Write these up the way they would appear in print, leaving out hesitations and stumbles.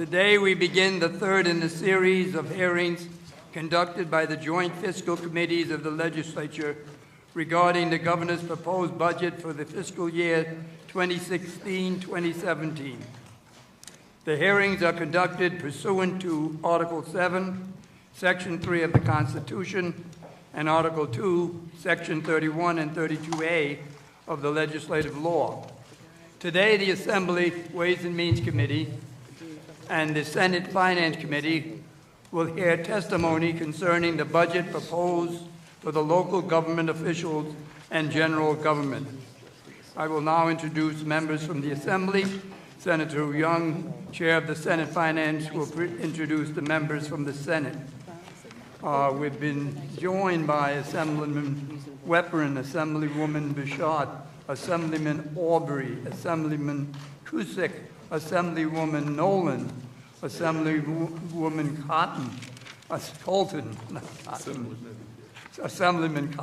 Today we begin the third in the series of hearings conducted by the Joint Fiscal Committees of the Legislature regarding the Governor's proposed budget for the fiscal year 2016-2017. The hearings are conducted pursuant to Article 7, Section 3 of the Constitution, and Article 2, Section 31 and 32A of the legislative law. Today, the Assembly Ways and Means Committee and the Senate Finance Committee will hear testimony concerning the budget proposed for the local government officials and general government. I will now introduce members from the Assembly. Senator Young, Chair of the Senate Finance, will introduce the members from the Senate. We've been joined by Assemblyman Weprin, Assemblywoman Bichat, Assemblyman Aubrey, Assemblyman Cusick, Assemblywoman Nolan, Assemblywoman Colton, Assemblyman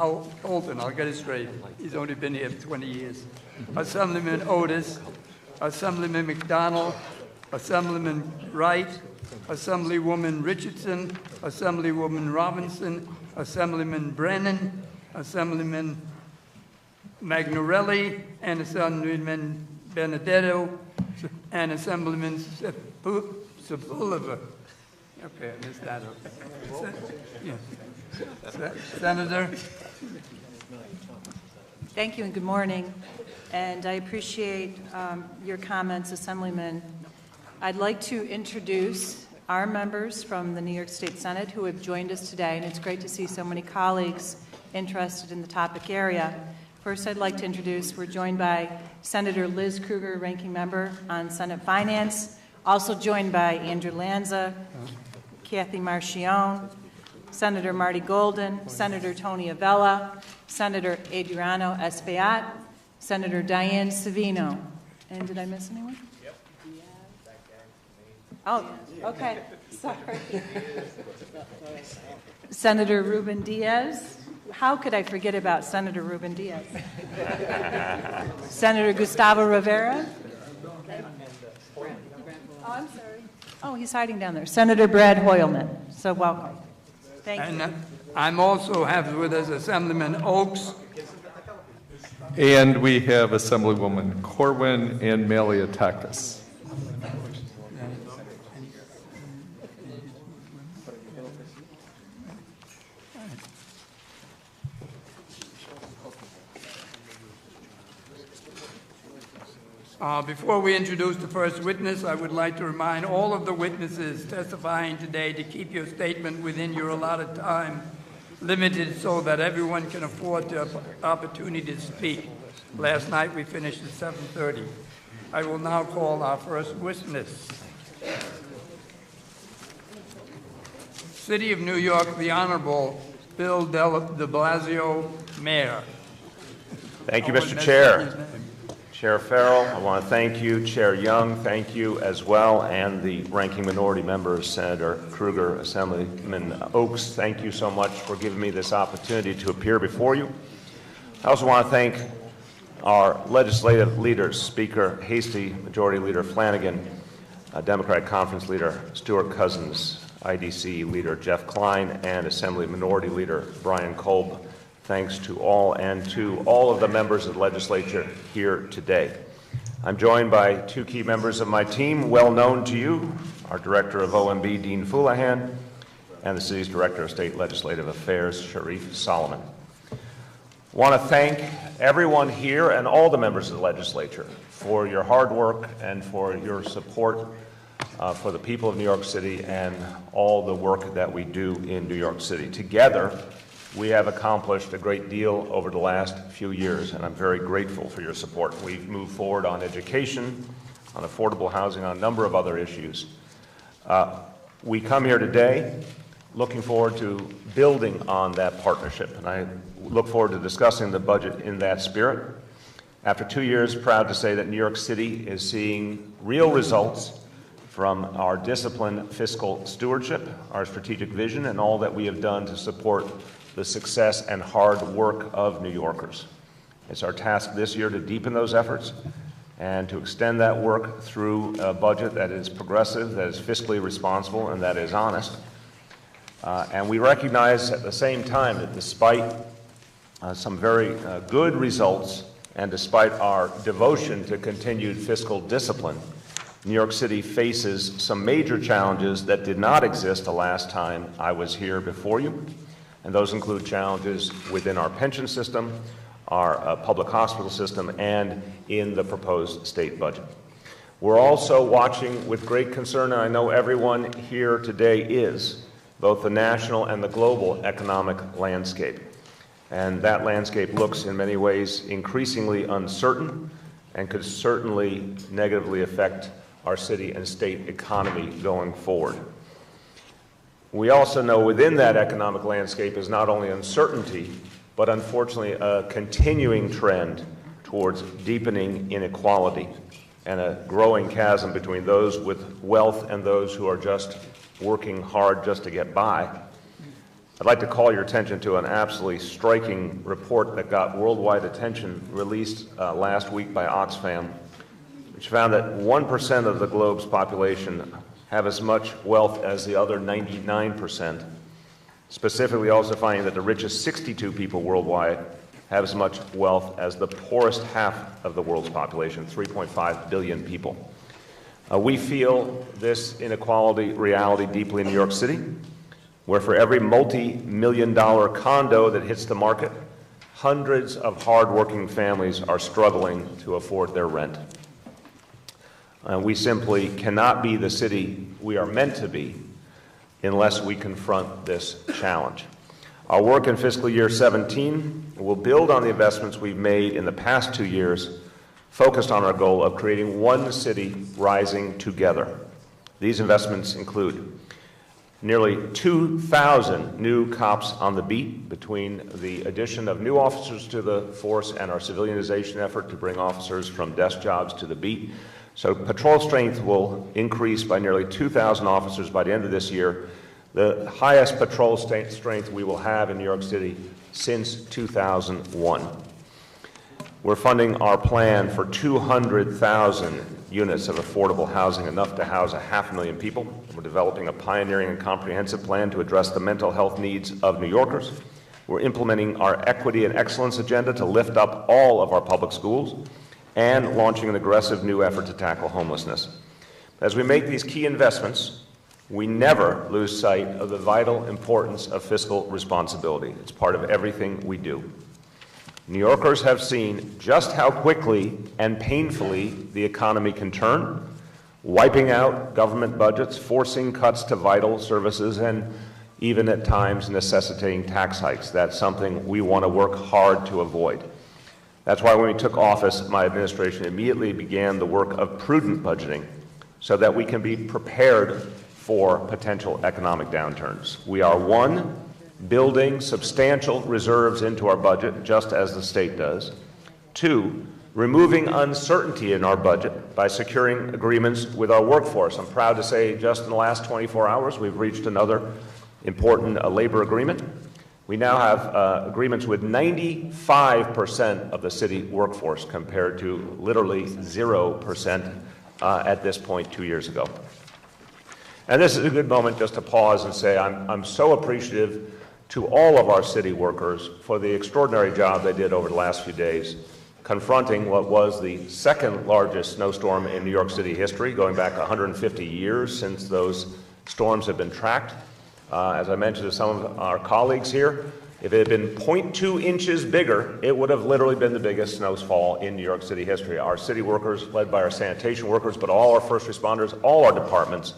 Colton, I'll get it straight. He's only been here for 20 years. Assemblyman Otis, Assemblyman McDonald, Assemblyman Wright, Assemblywoman Richardson, Assemblywoman Robinson, Assemblyman Brennan, Assemblyman Magnorelli, and Assemblyman Benedetto, and Assemblyman Sepulveda. Okay, I missed that. Yes. Senator. Thank you and good morning. And I appreciate your comments, Assemblyman. I'd like to introduce our members from the New York State Senate who have joined us today, and it's great to see so many colleagues interested in the topic area. First, I'd like to introduce, we're joined by Senator Liz Krueger, Ranking Member on Senate Finance, also joined by Andrew Lanza, Kathy Marchione, Senator Marty Golden, Senator Tony Avella, Senator Adriano Espaillat, Senator Diane Savino. And did I miss anyone? Yep. Oh, okay. Sorry. Senator Ruben Diaz. How could I forget about Senator Ruben Diaz? Senator Gustavo Rivera. Oh, I'm sorry. Oh, he's hiding down there. Senator Brad Hoylman. So welcome. Thank you. And I'm also have with us Assemblyman Oaks. And we have Assemblywoman Corwin and Maliatakis. Before we introduce the first witness, I would like to remind all of the witnesses testifying today to keep your statement within your allotted time, limited so that everyone can afford the opportunity to speak. Last night we finished at 7:30. I will now call our first witness. City of New York, the Honorable Bill de Blasio, Mayor. Thank you, Mr. Chair. Chair Farrell, I want to thank you. Chair Young, thank you as well. And the ranking minority members, Senator Krueger, Assemblyman Oaks, thank you so much for giving me this opportunity to appear before you. I also want to thank our legislative leaders, Speaker Hasty, Majority Leader Flanagan, Democratic Conference Leader Stuart Cousins, IDC Leader Jeff Klein, and Assembly Minority Leader Brian Kolb. Thanks to all and to all of the members of the legislature here today. I'm joined by two key members of my team, well known to you, our Director of OMB, Dean Foulahan, and the city's Director of State Legislative Affairs, Sharif Solomon. I want to thank everyone here and all the members of the legislature for your hard work and for your support for the people of New York City and all the work that we do in New York City. Together, we have accomplished a great deal over the last few years, and I'm very grateful for your support. We've moved forward on education, on affordable housing, on a number of other issues. We come here today looking forward to building on that partnership, and I look forward to discussing the budget in that spirit. After 2 years, proud to say that New York City is seeing real results from our disciplined fiscal stewardship, our strategic vision, and all that we have done to support the success and hard work of New Yorkers. It's our task this year to deepen those efforts and to extend that work through a budget that is progressive, that is fiscally responsible, and that is honest. And we recognize at the same time that despite some very good results and despite our devotion to continued fiscal discipline, New York City faces some major challenges that did not exist the last time I was here before you. And those include challenges within our pension system, our public hospital system, and in the proposed state budget. We're also watching with great concern, and I know everyone here today is, both the national and the global economic landscape. And that landscape looks in many ways increasingly uncertain and could certainly negatively affect our city and state economy going forward. We also know within that economic landscape is not only uncertainty, but unfortunately a continuing trend towards deepening inequality and a growing chasm between those with wealth and those who are just working hard just to get by. I'd like to call your attention to an absolutely striking report that got worldwide attention released last week by Oxfam, which found that 1% of the globe's population have as much wealth as the other 99%, specifically also finding that the richest 62 people worldwide have as much wealth as the poorest half of the world's population, 3.5 billion people. We feel this inequality reality deeply in New York City, where for every multi-million-dollar condo that hits the market, hundreds of hard-working families are struggling to afford their rent. We simply cannot be the city we are meant to be unless we confront this challenge. Our work in fiscal year 17 will build on the investments we've made in the past 2 years, focused on our goal of creating one city rising together. These investments include nearly 2,000 new cops on the beat between the addition of new officers to the force and our civilianization effort to bring officers from desk jobs to the beat. So patrol strength will increase by nearly 2,000 officers by the end of this year, the highest patrol strength we will have in New York City since 2001. We're funding our plan for 200,000 units of affordable housing, enough to house 500,000 people. We're developing a pioneering and comprehensive plan to address the mental health needs of New Yorkers. We're implementing our equity and excellence agenda to lift up all of our public schools and launching an aggressive new effort to tackle homelessness. As we make these key investments, we never lose sight of the vital importance of fiscal responsibility. It's part of everything we do. New Yorkers have seen just how quickly and painfully the economy can turn, wiping out government budgets, forcing cuts to vital services, and even at times necessitating tax hikes. That's something we want to work hard to avoid. That's why when we took office, my administration immediately began the work of prudent budgeting so that we can be prepared for potential economic downturns. We are, one, building substantial reserves into our budget, just as the state does. Two, removing uncertainty in our budget by securing agreements with our workforce. I'm proud to say just in the last 24 hours, we've reached another important labor agreement. We now have agreements with 95% of the city workforce compared to literally 0% at this point 2 years ago. And this is a good moment just to pause and say I'm so appreciative to all of our city workers for the extraordinary job they did over the last few days, confronting what was the second largest snowstorm in New York City history, going back 150 years since those storms have been tracked. As I mentioned to some of our colleagues here, if it had been 0.2 inches bigger, it would have literally been the biggest snowfall in New York City history. Our city workers, led by our sanitation workers, but all our first responders, all our departments,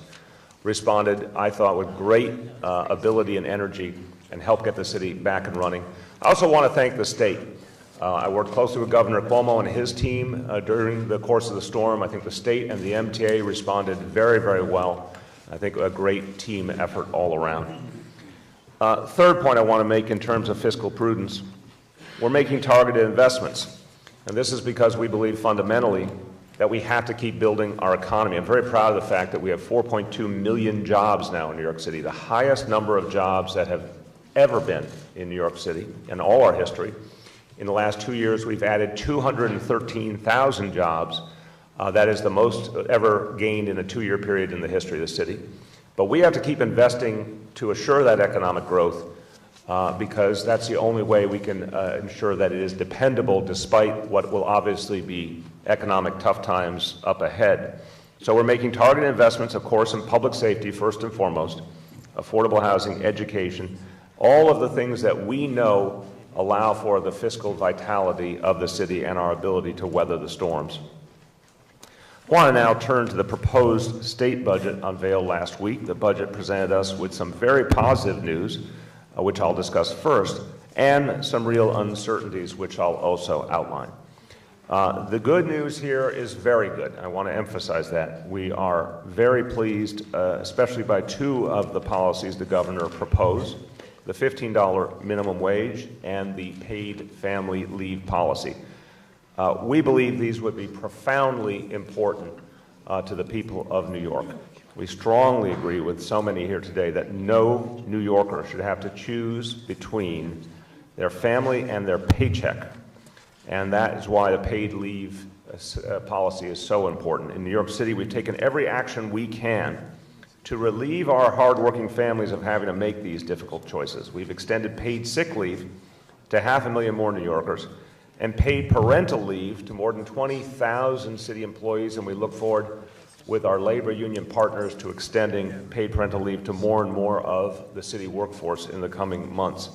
responded, I thought, with great ability and energy and helped get the city back and running. I also want to thank the state. I worked closely with Governor Cuomo and his team during the course of the storm. I think the state and the MTA responded very, very well. I think a great team effort all around. Third point I want to make in terms of fiscal prudence, we're making targeted investments. And this is because we believe fundamentally that we have to keep building our economy. I'm very proud of the fact that we have 4.2 million jobs now in New York City, the highest number of jobs that have ever been in New York City in all our history. In the last 2 years, we've added 213,000 jobs, That is the most ever gained in a 2-year period in the history of the city. But we have to keep investing to assure that economic growth because that's the only way we can ensure that it is dependable despite what will obviously be economic tough times up ahead. So we're making targeted investments, of course, in public safety first and foremost, affordable housing, education, all of the things that we know allow for the fiscal vitality of the city and our ability to weather the storms. I want to now turn to the proposed state budget unveiled last week. The budget presented us with some very positive news, which I'll discuss first, and some real uncertainties, which I'll also outline. The good news here is very good. I want to emphasize that. We are very pleased, especially by 2 of the policies the governor proposed, the $15 minimum wage and the paid family leave policy. We believe these would be profoundly important to the people of New York. We strongly agree with so many here today that no New Yorker should have to choose between their family and their paycheck. And that is why the paid leave policy is so important. In New York City, we've taken every action we can to relieve our hardworking families of having to make these difficult choices. We've extended paid sick leave to 500,000 more New Yorkers and paid parental leave to more than 20,000 city employees, and we look forward with our labor union partners to extending paid parental leave to more and more of the city workforce in the coming months.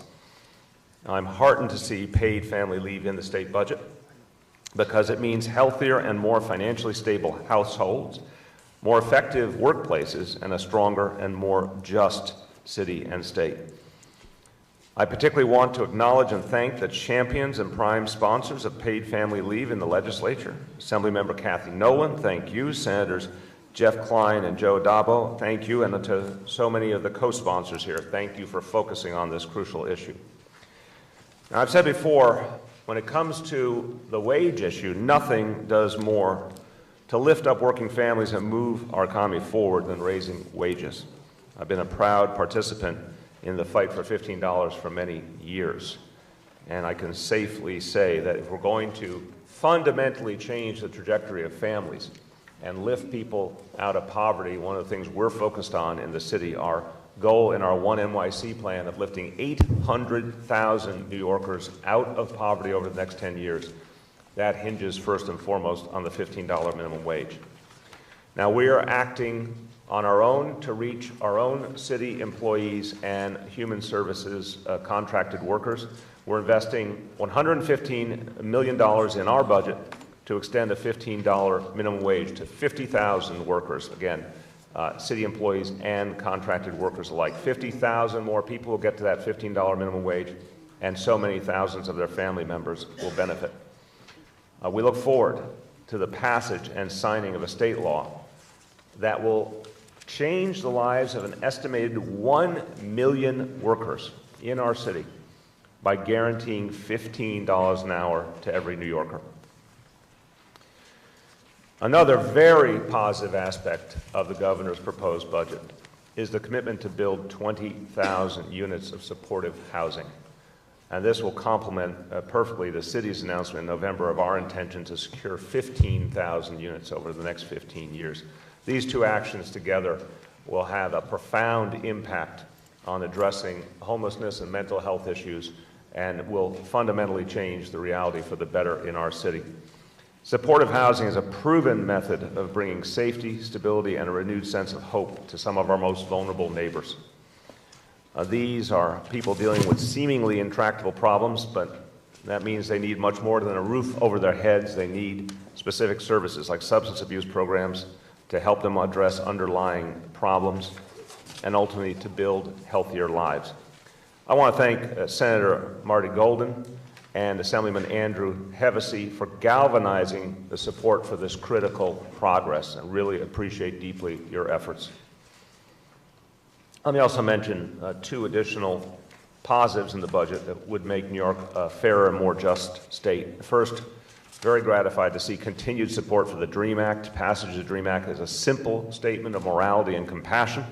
I'm heartened to see paid family leave in the state budget because it means healthier and more financially stable households, more effective workplaces, and a stronger and more just city and state. I particularly want to acknowledge and thank the champions and prime sponsors of paid family leave in the legislature. Assemblymember Kathy Nolan, thank you. Senators Jeff Klein and Joe Dabo, thank you. And to so many of the co-sponsors here, thank you for focusing on this crucial issue. Now, I've said before, when it comes to the wage issue, nothing does more to lift up working families and move our economy forward than raising wages. I've been a proud participant in the fight for $15 for many years. And I can safely say that if we're going to fundamentally change the trajectory of families and lift people out of poverty, one of the things we're focused on in the city, our goal in our One NYC plan of lifting 800,000 New Yorkers out of poverty over the next 10 years, that hinges first and foremost on the $15 minimum wage. Now, we are acting on our own to reach our own city employees and human services contracted workers. We're investing $115 million in our budget to extend a $15 minimum wage to 50,000 workers, again, city employees and contracted workers alike. 50,000 more people will get to that $15 minimum wage, and so many thousands of their family members will benefit. We look forward to the passage and signing of a state law that will change the lives of an estimated 1 million workers in our city by guaranteeing $15 an hour to every New Yorker. Another very positive aspect of the governor's proposed budget is the commitment to build 20,000 units of supportive housing. And this will complement perfectly the city's announcement in November of our intention to secure 15,000 units over the next 15 years. These 2 actions together will have a profound impact on addressing homelessness and mental health issues and will fundamentally change the reality for the better in our city. Supportive housing is a proven method of bringing safety, stability, and a renewed sense of hope to some of our most vulnerable neighbors. These are people dealing with seemingly intractable problems, but that means they need much more than a roof over their heads. They need specific services like substance abuse programs to help them address underlying problems and ultimately to build healthier lives. I want to thank Senator Marty Golden and Assemblyman Andrew Hevesy for galvanizing the support for this critical progress, and really appreciate deeply your efforts. Let me also mention 2 additional positives in the budget that would make New York a fairer and more just state. First, very gratified to see continued support for the DREAM Act. Passage of the DREAM Act is a simple statement of morality and compassion.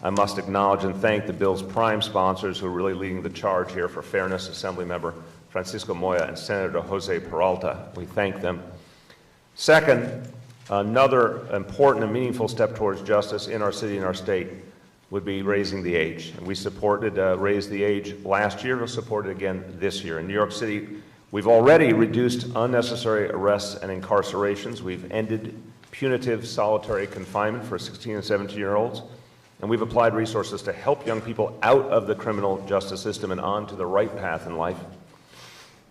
I must acknowledge and thank the bill's prime sponsors who are really leading the charge here for fairness, Assemblymember Francisco Moya and Senator Jose Peralta. We thank them. Second, Another important and meaningful step towards justice in our city and our state would be raising the age. And we supported raise the age last year. We'll support it again this year. In New York City, we've already reduced unnecessary arrests and incarcerations. We've ended punitive solitary confinement for 16 and 17-year-olds. And we've applied resources to help young people out of the criminal justice system and onto the right path in life.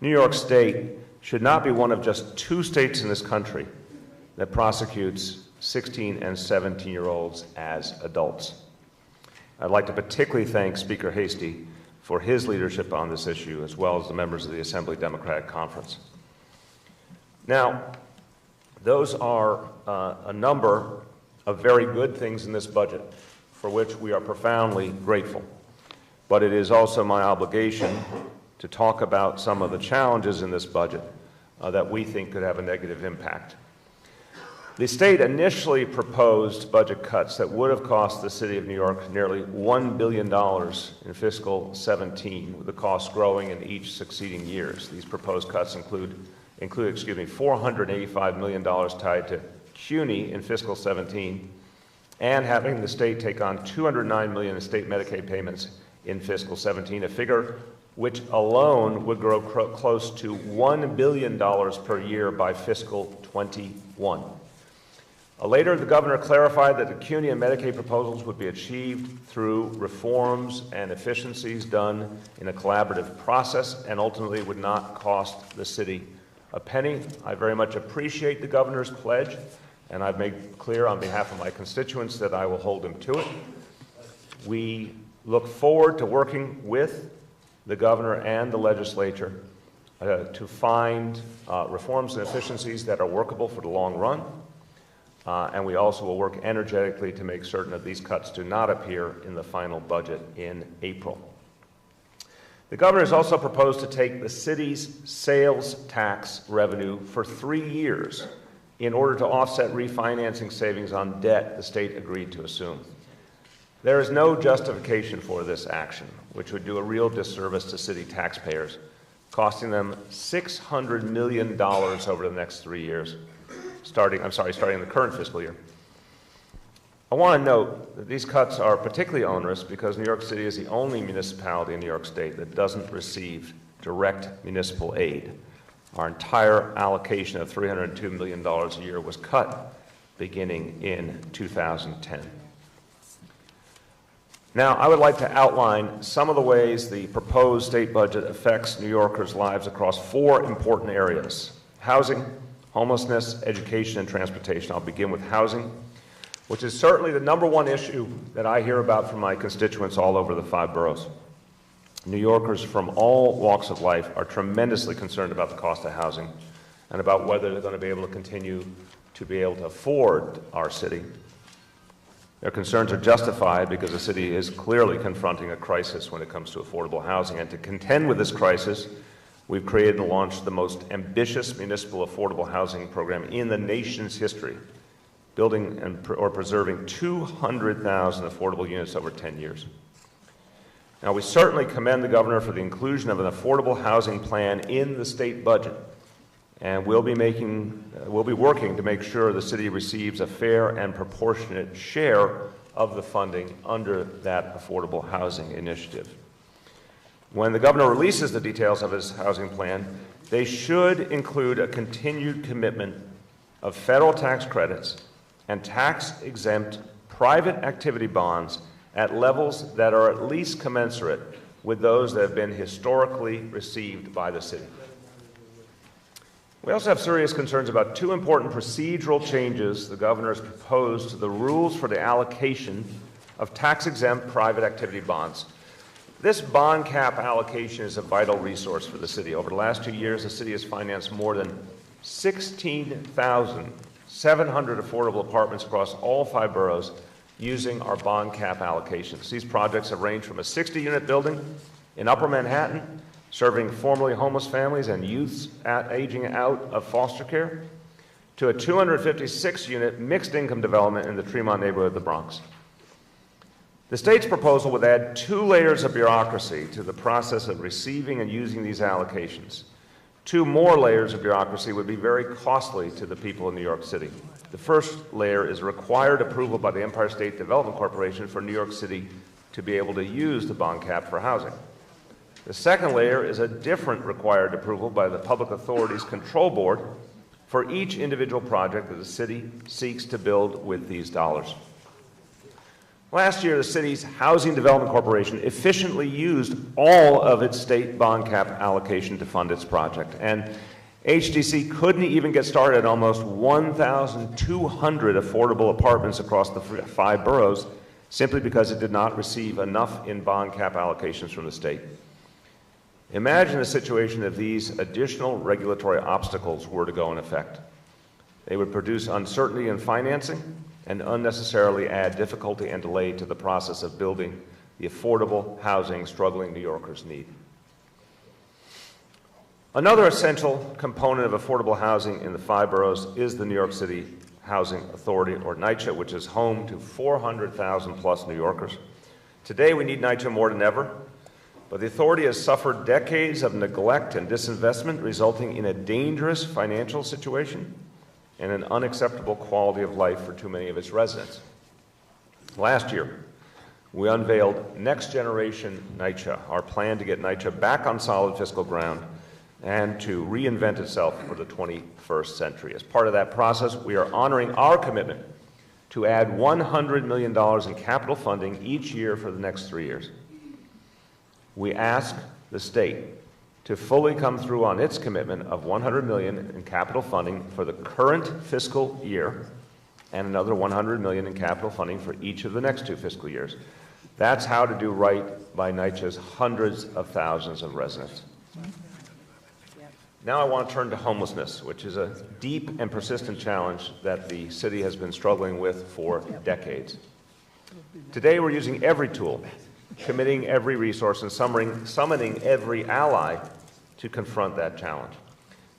New York State should not be one of just 2 states in this country that prosecutes 16 and 17-year-olds as adults. I'd like to particularly thank Speaker Hastie for his leadership on this issue, as well as the members of the Assembly Democratic Conference. Now, those are a number of very good things in this budget for which we are profoundly grateful. But it is also my obligation to talk about some of the challenges in this budget that we think could have a negative impact. The state initially proposed budget cuts that would have cost the city of New York nearly $1 billion in fiscal 17, with the costs growing in each succeeding years. These proposed cuts include $485 million tied to CUNY in fiscal 17, and having the state take on $209 million in state Medicaid payments in fiscal 17, a figure which alone would grow close to $1 billion per year by fiscal 21. Later, the governor clarified that the CUNY and Medicaid proposals would be achieved through reforms and efficiencies done in a collaborative process and ultimately would not cost the city a penny. I very much appreciate the governor's pledge, and I've made clear on behalf of my constituents that I will hold him to it. We look forward to working with the governor and the legislature to find reforms and efficiencies that are workable for the long run. And we also will work energetically to make certain that these cuts do not appear in the final budget in April. The governor has also proposed to take the city's sales tax revenue for 3 years in order to offset refinancing savings on debt the state agreed to assume. There is no justification for this action, which would do a real disservice to city taxpayers, costing them $600 million over the next 3 years. Starting in the current fiscal year. I want to note that these cuts are particularly onerous because New York City is the only municipality in New York State that doesn't receive direct municipal aid. Our entire allocation of $302 million a year was cut beginning in 2010. Now, I would like to outline some of the ways the proposed state budget affects New Yorkers' lives across 4 important areas: housing, homelessness, education, and transportation. I'll begin with housing, which is certainly the #1 issue that I hear about from my constituents all over the 5 boroughs. New Yorkers from all walks of life are tremendously concerned about the cost of housing and about whether they're going to be able to continue to be able to afford our city. Their concerns are justified because the city is clearly confronting a crisis when it comes to affordable housing. And to contend with this crisis, we've created and launched the most ambitious municipal affordable housing program in the nation's history, building or preserving 200,000 affordable units over 10 years. Now, we certainly commend the governor for the inclusion of an affordable housing plan in the state budget, and we'll be working to make sure the city receives a fair and proportionate share of the funding under that affordable housing initiative. When the governor releases the details of his housing plan, they should include a continued commitment of federal tax credits and tax-exempt private activity bonds at levels that are at least commensurate with those that have been historically received by the city. We also have serious concerns about 2 important procedural changes the governor has proposed to the rules for the allocation of tax-exempt private activity bonds. This bond cap allocation is a vital resource for the city. Over the last 2 years, the city has financed more than 16,700 affordable apartments across all 5 boroughs using our bond cap allocations. These projects have ranged from a 60-unit building in Upper Manhattan, serving formerly homeless families and youths aging out of foster care, to a 256-unit mixed-income development in the Tremont neighborhood of the Bronx. The state's proposal would add 2 layers of bureaucracy to the process of receiving and using these allocations. 2 more layers of bureaucracy would be very costly to the people in New York City. The first layer is required approval by the Empire State Development Corporation for New York City to be able to use the bond cap for housing. The second layer is a different required approval by the Public Authorities Control Board for each individual project that the city seeks to build with these dollars. Last year, the city's Housing Development Corporation efficiently used all of its state bond cap allocation to fund its project, and HDC couldn't even get started at almost 1,200 affordable apartments across the 5 boroughs simply because it did not receive enough in bond cap allocations from the state. Imagine a situation if these additional regulatory obstacles were to go in effect. They would produce uncertainty in financing and unnecessarily add difficulty and delay to the process of building the affordable housing struggling New Yorkers need. Another essential component of affordable housing in the 5 boroughs is the New York City Housing Authority, or NYCHA, which is home to 400,000 plus New Yorkers. Today, we need NYCHA more than ever. But the authority has suffered decades of neglect and disinvestment, resulting in a dangerous financial situation and an unacceptable quality of life for too many of its residents. Last year, we unveiled Next Generation NYCHA, our plan to get NYCHA back on solid fiscal ground and to reinvent itself for the 21st century. As part of that process, we are honoring our commitment to add $100 million in capital funding each year for the next 3 years. We ask the state to fully come through on its commitment of $100 million in capital funding for the current fiscal year and another $100 million in capital funding for each of the next 2 fiscal years. That's how to do right by NYCHA's hundreds of thousands of residents. Now I want to turn to homelessness, which is a deep and persistent challenge that the city has been struggling with for decades. Today we're using every tool, committing every resource, and summoning every ally to confront that challenge.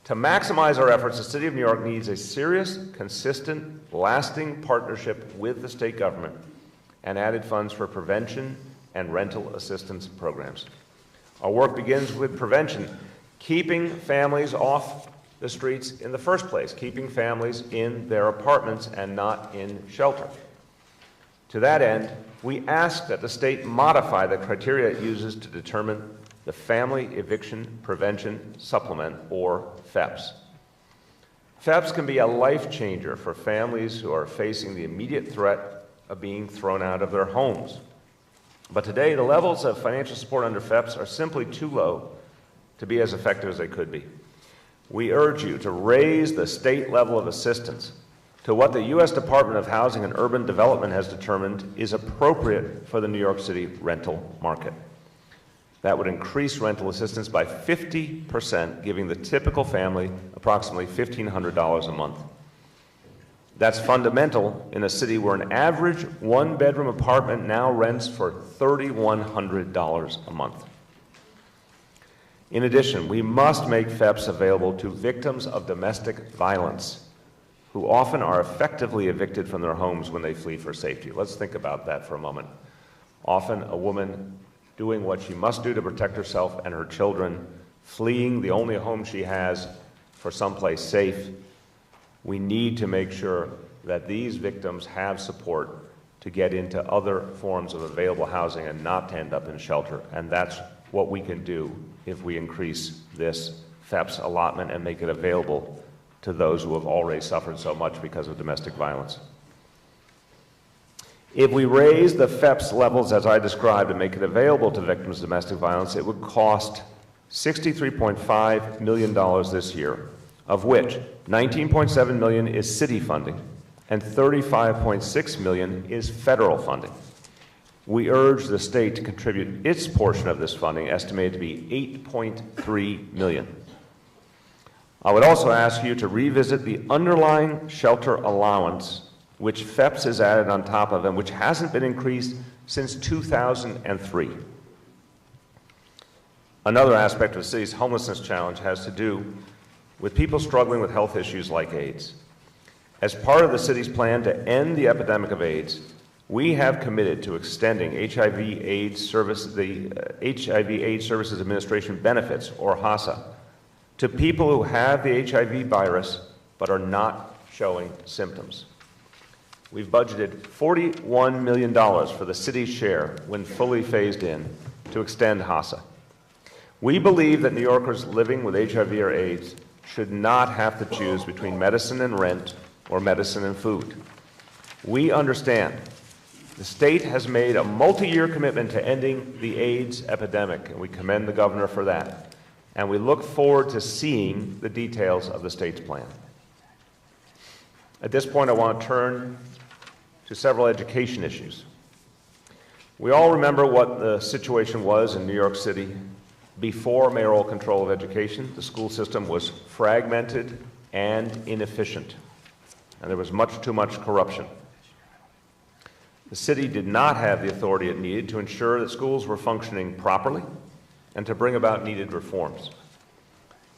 To maximize our efforts, the City of New York needs a serious, consistent, lasting partnership with the state government and added funds for prevention and rental assistance programs. Our work begins with prevention, keeping families off the streets in the first place, keeping families in their apartments and not in shelter. To that end, we ask that the state modify the criteria it uses to determine the Family Eviction Prevention Supplement, or FEPS. FEPS can be a life changer for families who are facing the immediate threat of being thrown out of their homes. But today, the levels of financial support under FEPS are simply too low to be as effective as they could be. We urge you to raise the state level of assistance to what the U.S. Department of Housing and Urban Development has determined is appropriate for the New York City rental market. That would increase rental assistance by 50%, giving the typical family approximately $1,500 a month. That's fundamental in a city where an average 1-bedroom apartment now rents for $3,100 a month. In addition, we must make FEPS available to victims of domestic violence, who often are effectively evicted from their homes when they flee for safety. Let's think about that for a moment. Often a woman doing what she must do to protect herself and her children, fleeing the only home she has for someplace safe. We need to make sure that these victims have support to get into other forms of available housing and not to end up in shelter. And that's what we can do if we increase this FEPS allotment and make it available to those who have already suffered so much because of domestic violence. If we raise the FEPS levels as I described and make it available to victims of domestic violence, it would cost $63.5 million this year, of which $19.7 million is city funding and $35.6 million is federal funding. We urge the state to contribute its portion of this funding, estimated to be $8.3 million. I would also ask you to revisit the underlying shelter allowance, which FEPS is added on top of and which hasn't been increased since 2003. Another aspect of the city's homelessness challenge has to do with people struggling with health issues like AIDS. As part of the city's plan to end the epidemic of AIDS, we have committed to extending the HIV/AIDS Services Administration benefits, or HACA, to people who have the HIV virus but are not showing symptoms. We've budgeted $41 million for the city's share when fully phased in to extend HACA. We believe that New Yorkers living with HIV or AIDS should not have to choose between medicine and rent or medicine and food. We understand the state has made a multi-year commitment to ending the AIDS epidemic, and we commend the governor for that. And we look forward to seeing the details of the state's plan. At this point, I want to turn to several education issues. We all remember what the situation was in New York City before mayoral control of education. The school system was fragmented and inefficient, and there was much too much corruption. The city did not have the authority it needed to ensure that schools were functioning properly and to bring about needed reforms.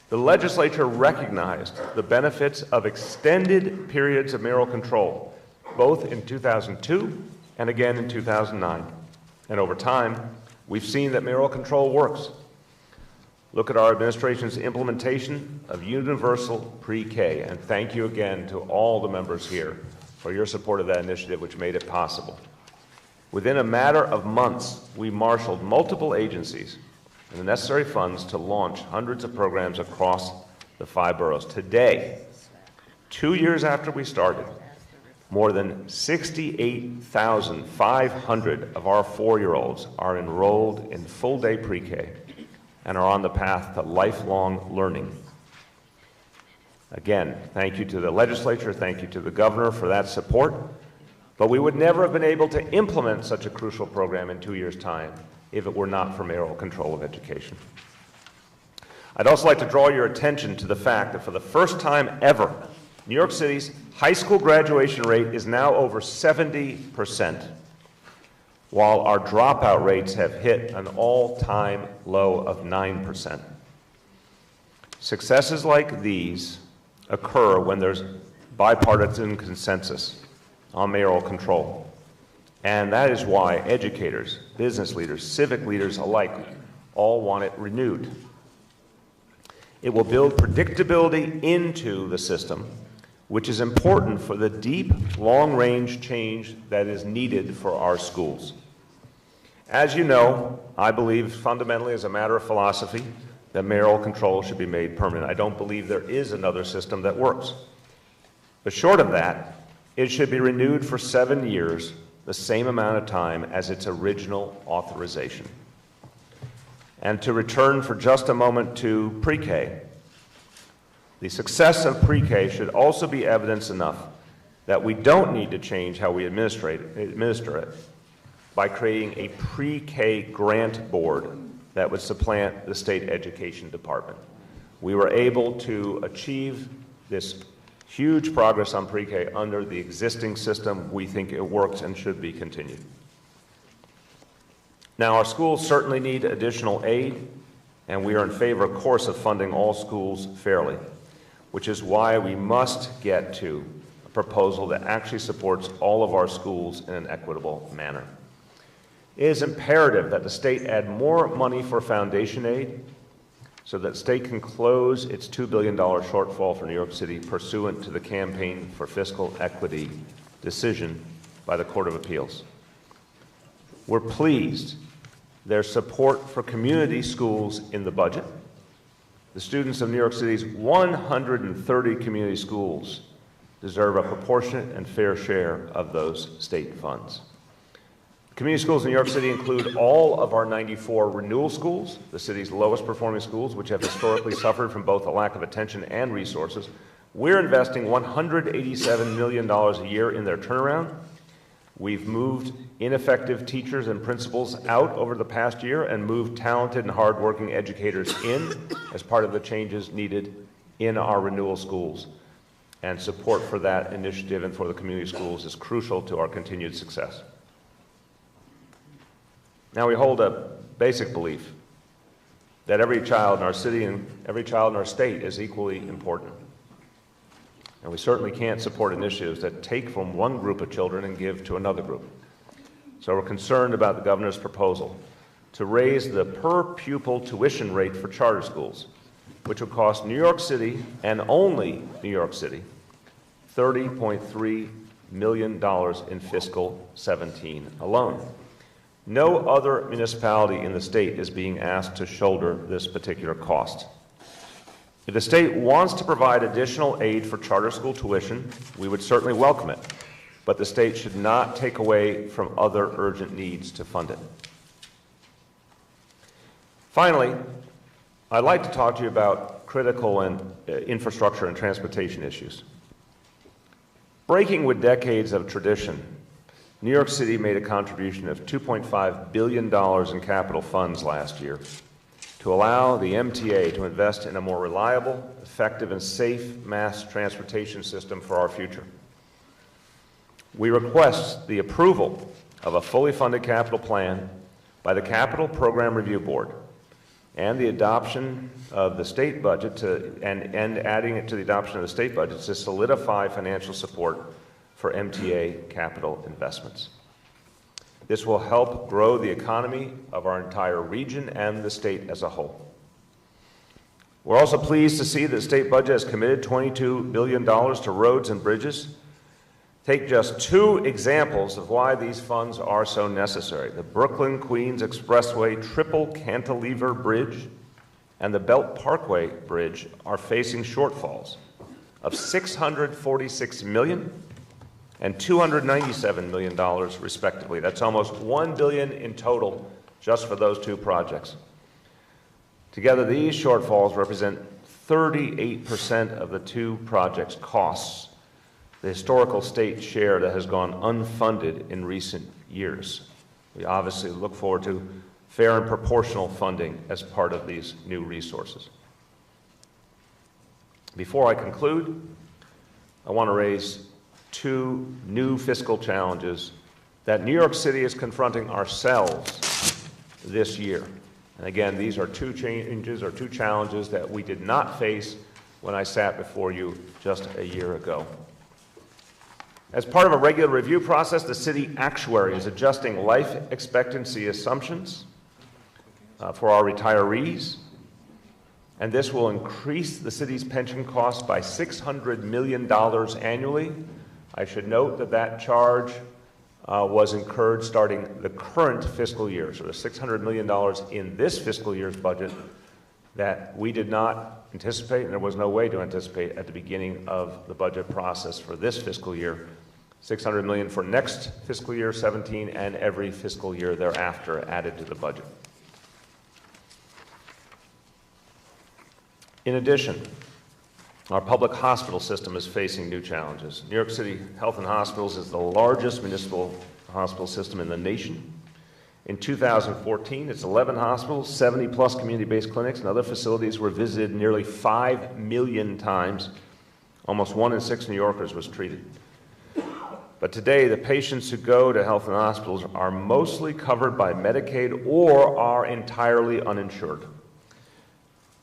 The legislature recognized the benefits of extended periods of mayoral control, both in 2002 and again in 2009. And over time, we've seen that mayoral control works. Look at our administration's implementation of universal pre-K, and thank you again to all the members here for your support of that initiative, which made it possible. Within a matter of months, we marshaled multiple agencies and the necessary funds to launch hundreds of programs across the 5 boroughs. Today, 2 years after we started, more than 68,500 of our 4-year-olds are enrolled in full-day pre-K and are on the path to lifelong learning. Again, thank you to the legislature, thank you to the governor for that support, but we would never have been able to implement such a crucial program in 2 years' time if it were not for mayoral control of education. I'd also like to draw your attention to the fact that for the first time ever, New York City's high school graduation rate is now over 70%, while our dropout rates have hit an all-time low of 9%. Successes like these occur when there's bipartisan consensus on mayoral control. And that is why educators, business leaders, civic leaders alike all want it renewed. It will build predictability into the system, which is important for the deep, long-range change that is needed for our schools. As you know, I believe fundamentally as a matter of philosophy that mayoral control should be made permanent. I don't believe there is another system that works. But short of that, it should be renewed for 7 years, the same amount of time as its original authorization. And to return for just a moment to pre-K, the success of pre-K should also be evidence enough that we don't need to change how we administer it by creating a pre-K grant board that would supplant the state education department. We were able to achieve this huge progress on pre-K under the existing system. We think it works and should be continued. Now, our schools certainly need additional aid, and we are in favor, of course, of funding all schools fairly, which is why we must get to a proposal that actually supports all of our schools in an equitable manner. It is imperative that the state add more money for foundation aid so that the state can close its $2 billion shortfall for New York City pursuant to the Campaign for Fiscal Equity decision by the Court of Appeals. We're pleased there's support for community schools in the budget. The students of New York City's 130 community schools deserve a proportionate and fair share of those state funds. Community schools in New York City include all of our 94 renewal schools, the city's lowest performing schools, which have historically suffered from both a lack of attention and resources. We're investing $187 million a year in their turnaround. We've moved ineffective teachers and principals out over the past year and moved talented and hardworking educators in as part of the changes needed in our renewal schools. And support for that initiative and for the community schools is crucial to our continued success. Now, we hold a basic belief that every child in our city and every child in our state is equally important. And we certainly can't support initiatives that take from one group of children and give to another group. So we're concerned about the governor's proposal to raise the per-pupil tuition rate for charter schools which would cost New York City, and only New York City, $30.3 million in fiscal 17 alone. No other municipality in the state is being asked to shoulder this particular cost. If the state wants to provide additional aid for charter school tuition, we would certainly welcome it, but the state should not take away from other urgent needs to fund it. Finally, I'd like to talk to you about critical and infrastructure and transportation issues. Breaking with decades of tradition, New York City made a contribution of $2.5 billion in capital funds last year to allow the MTA to invest in a more reliable, effective, and safe mass transportation system for our future. We request the approval of a fully funded capital plan by the Capital Program Review Board and the adoption of the state budget and adding it to the adoption of the state budget to solidify financial support for MTA capital investments. This will help grow the economy of our entire region and the state as a whole. We're also pleased to see that the state budget has committed $22 billion to roads and bridges. Take just two examples of why these funds are so necessary. The Brooklyn-Queens Expressway Triple Cantilever Bridge and the Belt Parkway Bridge are facing shortfalls of $646 million and $297 million, respectively. That's almost $1 billion in total just for those two projects. Together, these shortfalls represent 38% of the two projects' costs, the historical state share that has gone unfunded in recent years. We obviously look forward to fair and proportional funding as part of these new resources. Before I conclude, I want to raise two new fiscal challenges that New York City is confronting ourselves this year. And again, these are two changes or two challenges that we did not face when I sat before you just a year ago. As part of a regular review process, the city actuary is adjusting life expectancy assumptions for our retirees, and this will increase the city's pension costs by $600 million annually. I should note that that charge was incurred starting the current fiscal year, so there's $600 million in this fiscal year's budget that we did not anticipate, and there was no way to anticipate at the beginning of the budget process for this fiscal year. $600 million for next fiscal year 17 and every fiscal year thereafter added to the budget. In addition, our public hospital system is facing new challenges. New York City Health and Hospitals is the largest municipal hospital system in the nation. In 2014, its 11 hospitals, 70-plus community-based clinics, and other facilities were visited nearly 5 million times. Almost 1 in 6 New Yorkers was treated. But today, the patients who go to health and hospitals are mostly covered by Medicaid or are entirely uninsured.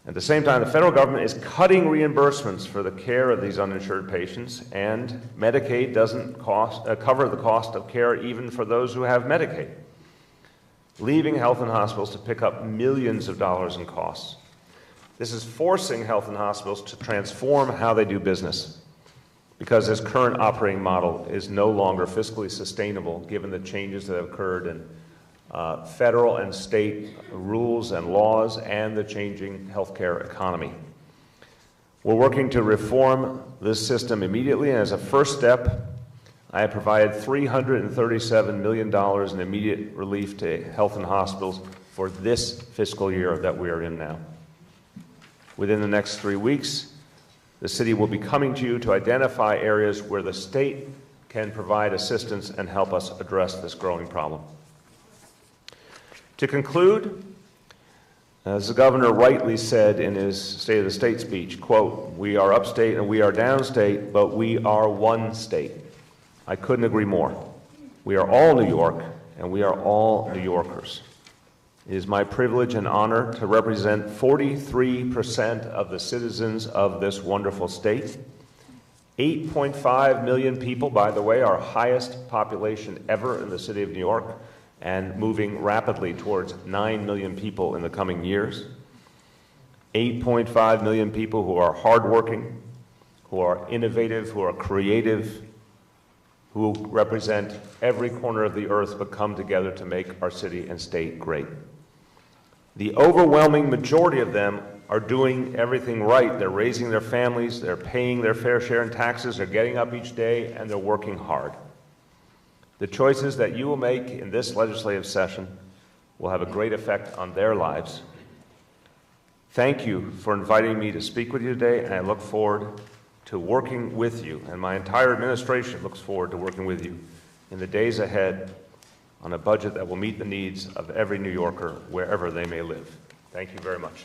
At the same time, the federal government is cutting reimbursements for the care of these uninsured patients, and Medicaid doesn't cover the cost of care even for those who have Medicaid, leaving health and hospitals to pick up millions of dollars in costs. This is forcing health and hospitals to transform how they do business, because this current operating model is no longer fiscally sustainable given the changes that have occurred in federal and state rules and laws and the changing healthcare economy. We're working to reform this system immediately, and as a first step, I have provided $337 million in immediate relief to health and hospitals for this fiscal year that we are in now. Within the next 3 weeks, the city will be coming to you to identify areas where the state can provide assistance and help us address this growing problem. To conclude, as the governor rightly said in his State of the State speech, quote, "We are upstate and we are downstate, but we are one state." I couldn't agree more. We are all New York, and we are all New Yorkers. It is my privilege and honor to represent 43% of the citizens of this wonderful state. 8.5 million people, by the way, our highest population ever in the city of New York, and moving rapidly towards 9 million people in the coming years. 8.5 million people who are hardworking, who are innovative, who are creative, who represent every corner of the earth but come together to make our city and state great. The overwhelming majority of them are doing everything right. They're raising their families, they're paying their fair share in taxes, they're getting up each day, and they're working hard. The choices that you will make in this legislative session will have a great effect on their lives. Thank you for inviting me to speak with you today, and I look forward to working with you, and my entire administration looks forward to working with you in the days ahead on a budget that will meet the needs of every New Yorker, wherever they may live. Thank you very much.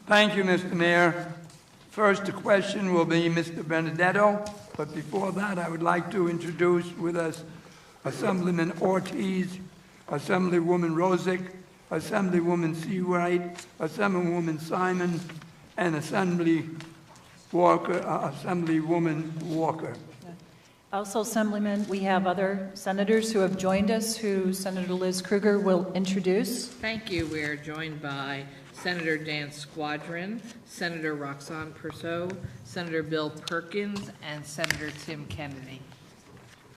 Thank you, Mr. Mayor. First, the question will be Mr. Benedetto, but before that, I would like to introduce with us Assemblyman Ortiz, Assemblywoman Rosick, Assemblywoman Seawright, Assemblywoman Simon, and Assemblywoman Walker. Also, Assemblyman, we have other senators who have joined us who Senator Liz Krueger will introduce. Thank you. We are joined by Senator Dan Squadron, Senator Roxanne Persaud, Senator Bill Perkins, and Senator Tim Kennedy.